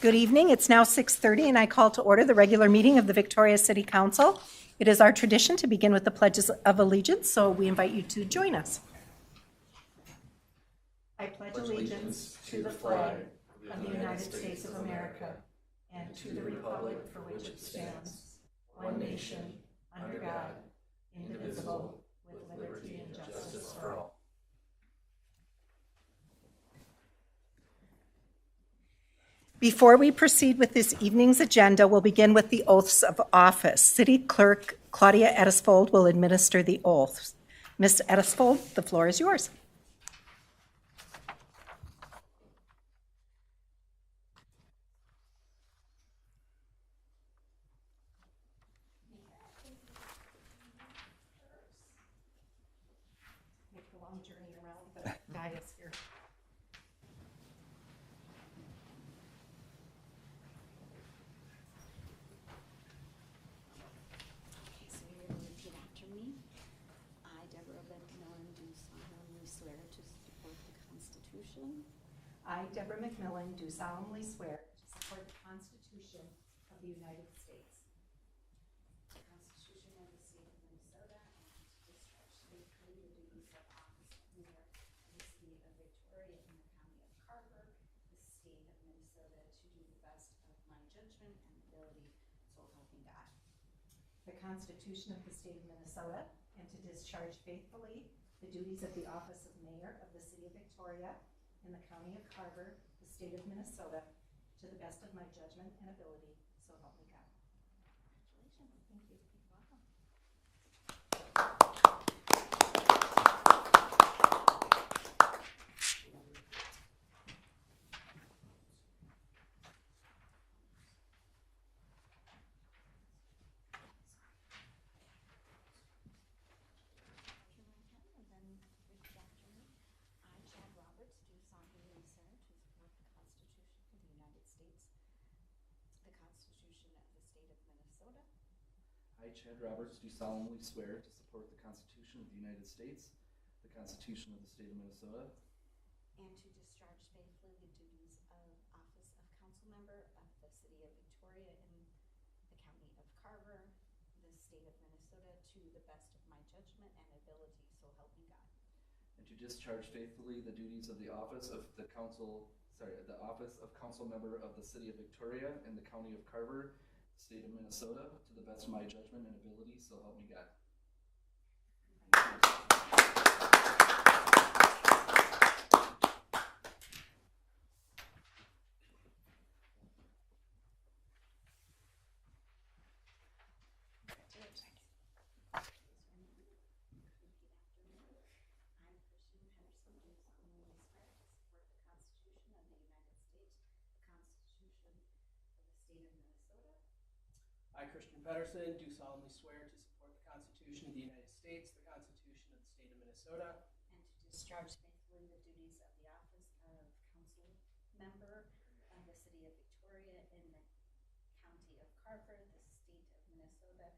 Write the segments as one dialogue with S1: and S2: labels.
S1: Good evening. It's now 6:30 and I call to order the regular meeting of the Victoria City Council. It is our tradition to begin with the pledges of allegiance, so we invite you to join us. I pledge allegiance to the flag of the United States of America and to the republic for which it stands, one nation, under God, indivisible, with liberty and justice for all. Before we proceed with this evening's agenda, we'll begin with the oaths of office. City Clerk Claudia Eddisfold will administer the oaths. Ms. Eddisfold, the floor is yours. Make a long journey around the dais here. I, Deborah McMillan, do solemnly swear to support the Constitution of the United States.
S2: The Constitution of the State of Minnesota, and to discharge faithfully the duties of office of mayor of the city of Victoria in the county of Carver, the state of Minnesota, to do the best of my judgment and ability, so help me God.
S1: The Constitution of the State of Minnesota, and to discharge faithfully the duties of the office of mayor of the city of Victoria in the county of Carver, the state of Minnesota, to the best of my judgment and ability, so help me God.
S2: Congratulations.
S1: Thank you. You're welcome.
S3: I, Chad Roberts, do solemnly swear to support the Constitution of the United States, the Constitution of the State of Minnesota,
S2: and to discharge faithfully the duties of office of council member of the city of Victoria in the county of Carver, the state of Minnesota, to the best of my judgment and ability, so help me God.
S3: and to discharge faithfully the duties of the office of council member of the city of Victoria in the county of Carver, state of Minnesota, to the best of my judgment and ability, so help me God.
S4: I, Christian Pedersen, do solemnly swear to support the Constitution of the United States, the Constitution of the State of Minnesota,
S2: And to discharge faithfully the duties of the office of council member of the city of Victoria in the county of Carver, the state of Minnesota,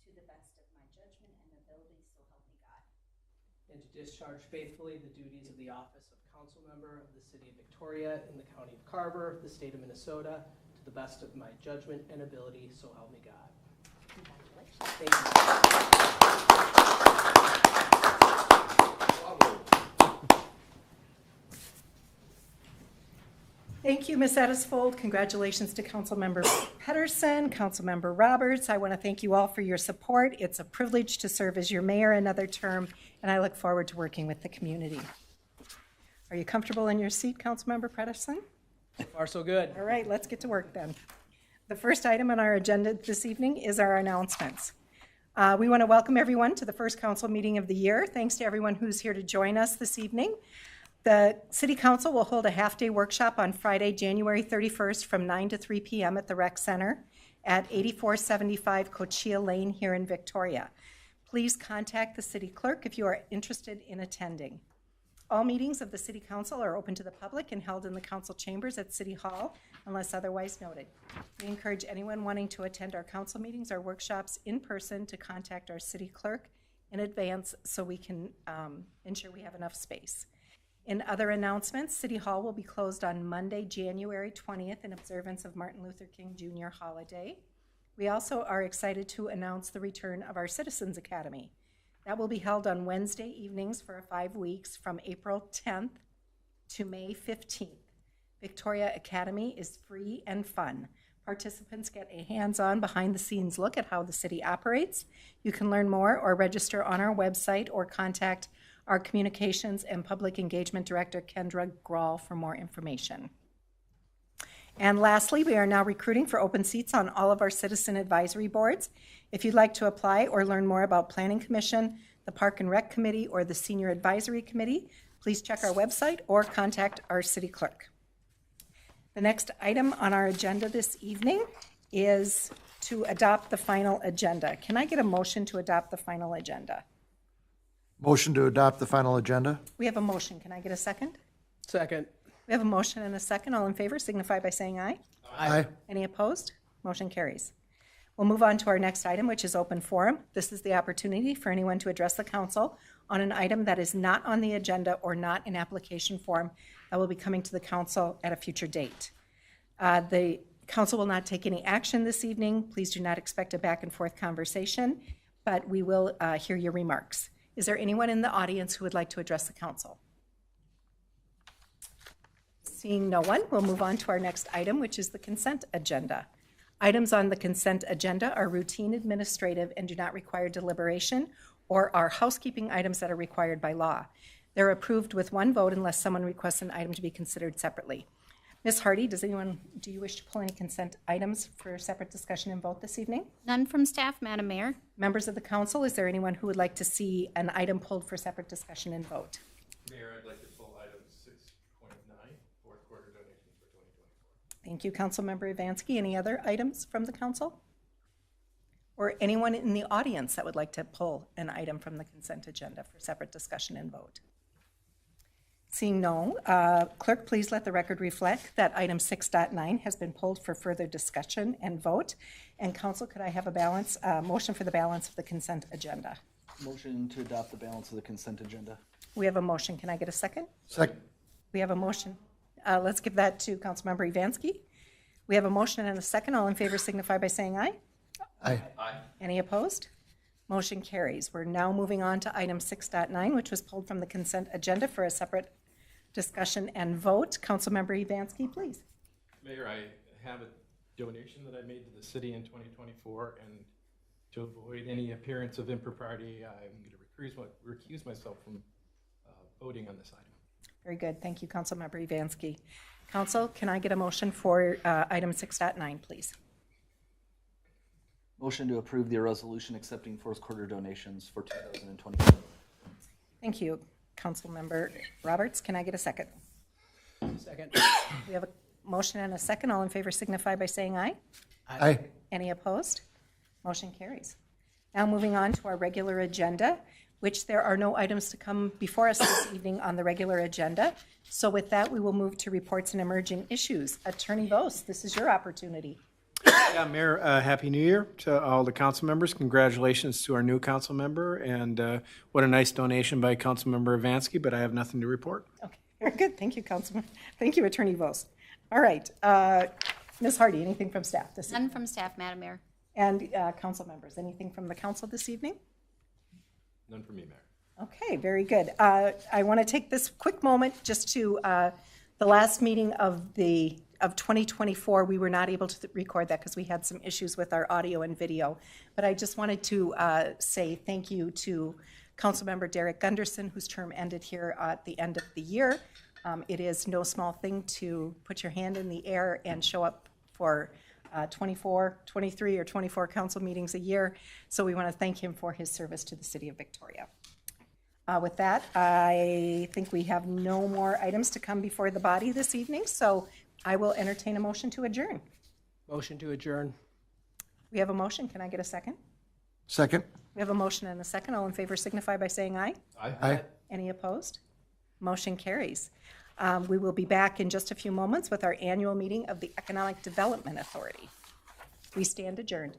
S2: to the best of my judgment and ability, so help me God.
S4: and to discharge faithfully the duties of the office of council member of the city of Victoria in the county of Carver, the state of Minnesota, to the best of my judgment and ability, so help me God.
S2: Congratulations.
S4: Thank you.
S1: Thank you, Ms. Eddisfold. Congratulations to Councilmember Pedersen, Councilmember Roberts. I want to thank you all for your support. It's a privilege to serve as your mayor another term, and I look forward to working with the community. Are you comfortable in your seat, Councilmember Pedersen?
S4: So far, so good.
S1: All right, let's get to work then. The first item on our agenda this evening is our announcements. We want to welcome everyone to the first council meeting of the year. Thanks to everyone who's here to join us this evening. The City Council will hold a half-day workshop on Friday, January 31st from 9 to 3 p.m. at the Rec Center at 8475 Cochia Lane here in Victoria. Please contact the city clerk if you are interested in attending. All meetings of the City Council are open to the public and held in the council chambers at City Hall unless otherwise noted. We encourage anyone wanting to attend our council meetings or workshops in person to contact our city clerk in advance so we can ensure we have enough space. In other announcements, City Hall will be closed on Monday, January 20th in observance of Martin Luther King Jr. holiday. We also are excited to announce the return of our Citizens Academy. That will be held on Wednesday evenings for 5 weeks from April 10th to May 15th. Victoria Academy is free and fun. Participants get a hands-on, behind-the-scenes look at how the city operates. You can learn more or register on our website or contact our Communications and Public Engagement Director, Kendra Grawl, for more information. And lastly, we are now recruiting for open seats on all of our citizen advisory boards. If you'd like to apply or learn more about Planning Commission, the Park and Rec Committee, or the Senior Advisory Committee, please check our website or contact our city clerk. The next item on our agenda this evening is to adopt the final agenda. Can I get a motion to adopt the final agenda?
S5: Motion to adopt the final agenda?
S1: We have a motion. Can I get a second?
S4: Second.
S1: We have a motion and a second. All in favor signify by saying aye.
S5: Aye.
S1: Any opposed? Motion carries. We'll move on to our next item, which is open forum. This is the opportunity for anyone to address the council on an item that is not on the agenda or not in application form that will be coming to the council at a future date. The council will not take any action this evening. Please do not expect a back and forth conversation, but we will hear your remarks. Is there anyone in the audience who would like to address the council? Seeing no one, we'll move on to our next item, which is the consent agenda. Items on the consent agenda are routine administrative and do not require deliberation or are housekeeping items that are required by law. They're approved with one vote unless someone requests an item to be considered separately. Ms. Hardy, do you wish to pull any consent items for separate discussion and vote this evening?
S6: None from staff, Madam Mayor.
S1: Members of the council, is there anyone who would like to see an item pulled for separate discussion and vote?
S7: Mayor, I'd like to pull item 6.9, fourth quarter donations for 2024.
S1: Thank you, Councilmember Ivansky. Any other items from the council? Or anyone in the audience that would like to pull an item from the consent agenda for separate discussion and vote? Seeing no, clerk, please let the record reflect that item 6.9 has been pulled for further discussion and vote. And council, could I have a motion for the balance of the consent agenda?
S3: Motion to adopt the balance of the consent agenda.
S1: We have a motion. Can I get a second?
S5: Second.
S1: We have a motion. Let's give that to Councilmember Ivansky. We have a motion and a second. All in favor signify by saying aye.
S5: Aye.
S7: Aye.
S1: Any opposed? Motion carries. We're now moving on to item 6.9, which was pulled from the consent agenda for a separate discussion and vote. Councilmember Ivansky, please.
S7: Mayor, I have a donation that I made to the city in 2024, and to avoid any appearance of impropriety, I'm going to recuse myself from voting on this item.
S1: Very good. Thank you, Councilmember Ivansky. Council, can I get a motion for item 6.9, please?
S3: Motion to approve the resolution accepting fourth quarter donations for 2024.
S1: Thank you, Councilmember Roberts. Can I get a second?
S4: Second.
S1: We have a motion and a second. All in favor signify by saying aye.
S5: Aye.
S1: Any opposed? Motion carries. Now moving on to our regular agenda, which there are no items to come before us this evening on the regular agenda. So with that, we will move to reports and emerging issues. Attorney Vos, this is your opportunity.
S8: Yeah, Mayor, Happy New Year to all the council members. Congratulations to our new council member, and what a nice donation by Councilmember Ivansky, but I have nothing to report.
S1: Okay, very good. Thank you, Councilman. Thank you, Attorney Vos. All right, Ms. Hardy, anything from staff this evening?
S6: None from staff, Madam Mayor.
S1: And council members, anything from the council this evening?
S7: None for me, Mayor.
S1: Okay, very good. I want to take this quick moment just to the last meeting of 2024. We were not able to record that because we had some issues with our audio and video. But I just wanted to say thank you to Councilmember Derek Gunderson, whose term ended here at the end of the year. It is no small thing to put your hand in the air and show up for 24, 23, or 24 council meetings a year. So we want to thank him for his service to the city of Victoria. With that, I think we have no more items to come before the body this evening, so I will entertain a motion to adjourn.
S4: Motion to adjourn.
S1: We have a motion. Can I get a second?
S5: Second.
S1: We have a motion and a second. All in favor signify by saying aye.
S7: Aye.
S5: Aye.
S1: Any opposed? Motion carries. We will be back in just a few moments with our annual meeting of the Economic Development Authority. We stand adjourned.